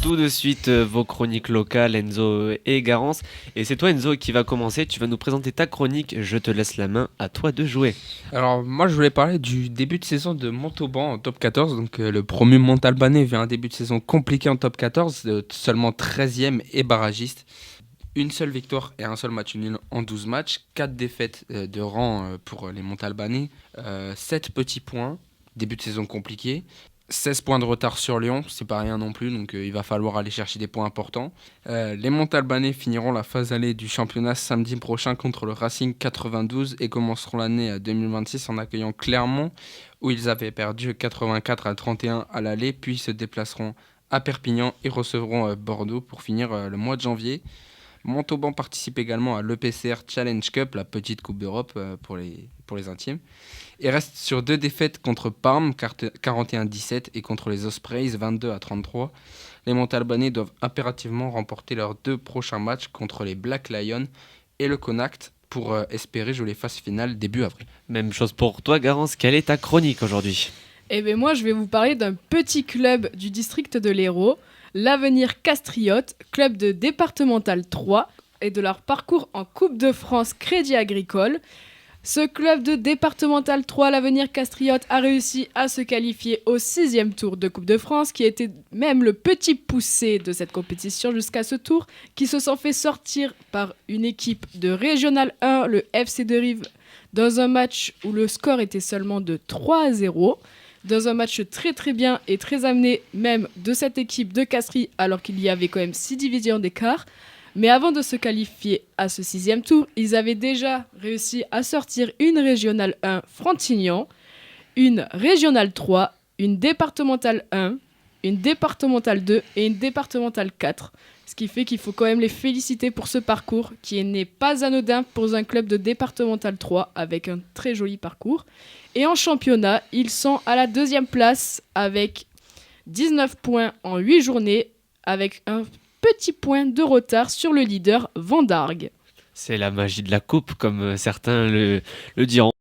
tout de suite vos chroniques locales, Enzo et Garance. Et c'est toi, Enzo, qui va commencer. Tu vas nous présenter ta chronique. Je te laisse la main. À toi de jouer. Alors, moi, je voulais parler du début de saison de Montauban en top 14. Donc, le promu Montalbanais vit un début de saison compliqué en top 14, seulement 13e et barragiste. Une seule victoire et un seul match nul en 12 matchs. 4 défaites de rang pour les Montalbanais. 7 petits points. Début de saison compliqué. 16 points de retard sur Lyon, c'est pas rien non plus, donc il va falloir aller chercher des points importants. Les Montalbanais finiront la phase allée du championnat samedi prochain contre le Racing 92 et commenceront l'année 2026 en accueillant Clermont, où ils avaient perdu 84-31 à l'aller, puis se déplaceront à Perpignan et recevront Bordeaux pour finir le mois de janvier. Montauban participe également à l'EPCR Challenge Cup, la petite coupe d'Europe pour les intimes. Et reste sur 2 défaites contre Parme, 41-17, et contre les Ospreys, 22-33. Les Montalbanais doivent impérativement remporter leurs 2 prochains matchs contre les Black Lions et le Connacht pour espérer jouer les phases finales début avril. Même chose pour toi, Garance. Quelle est ta chronique aujourd'hui? Eh bien moi, je vais vous parler d'un petit club du district de l'Hérault, l'Avenir Castriote, club de départemental 3, et de leur parcours en Coupe de France Crédit Agricole. Ce club de départemental 3, l'Avenir Castriote, a réussi à se qualifier au 6e tour de Coupe de France, qui était même le petit poussé de cette compétition jusqu'à ce tour, qui se sont fait sortir par une équipe de Régional 1, le FC de Rive, dans un match où le score était seulement de 3-0. Dans un match très très bien et très amené même de cette équipe de Castries, alors qu'il y avait quand même 6 divisions d'écart. Mais avant de se qualifier à ce 6e tour, ils avaient déjà réussi à sortir une Régionale 1 Frontignan, une Régionale 3, une Départementale 1, une Départementale 2 et une Départementale 4. Ce qui fait qu'il faut quand même les féliciter pour ce parcours qui n'est pas anodin pour un club de Départementale 3 avec un très joli parcours. Et en championnat, ils sont à la 2e place avec 19 points en 8 journées, avec un petit point de retard sur le leader Vendargue. C'est la magie de la coupe, comme certains le diront.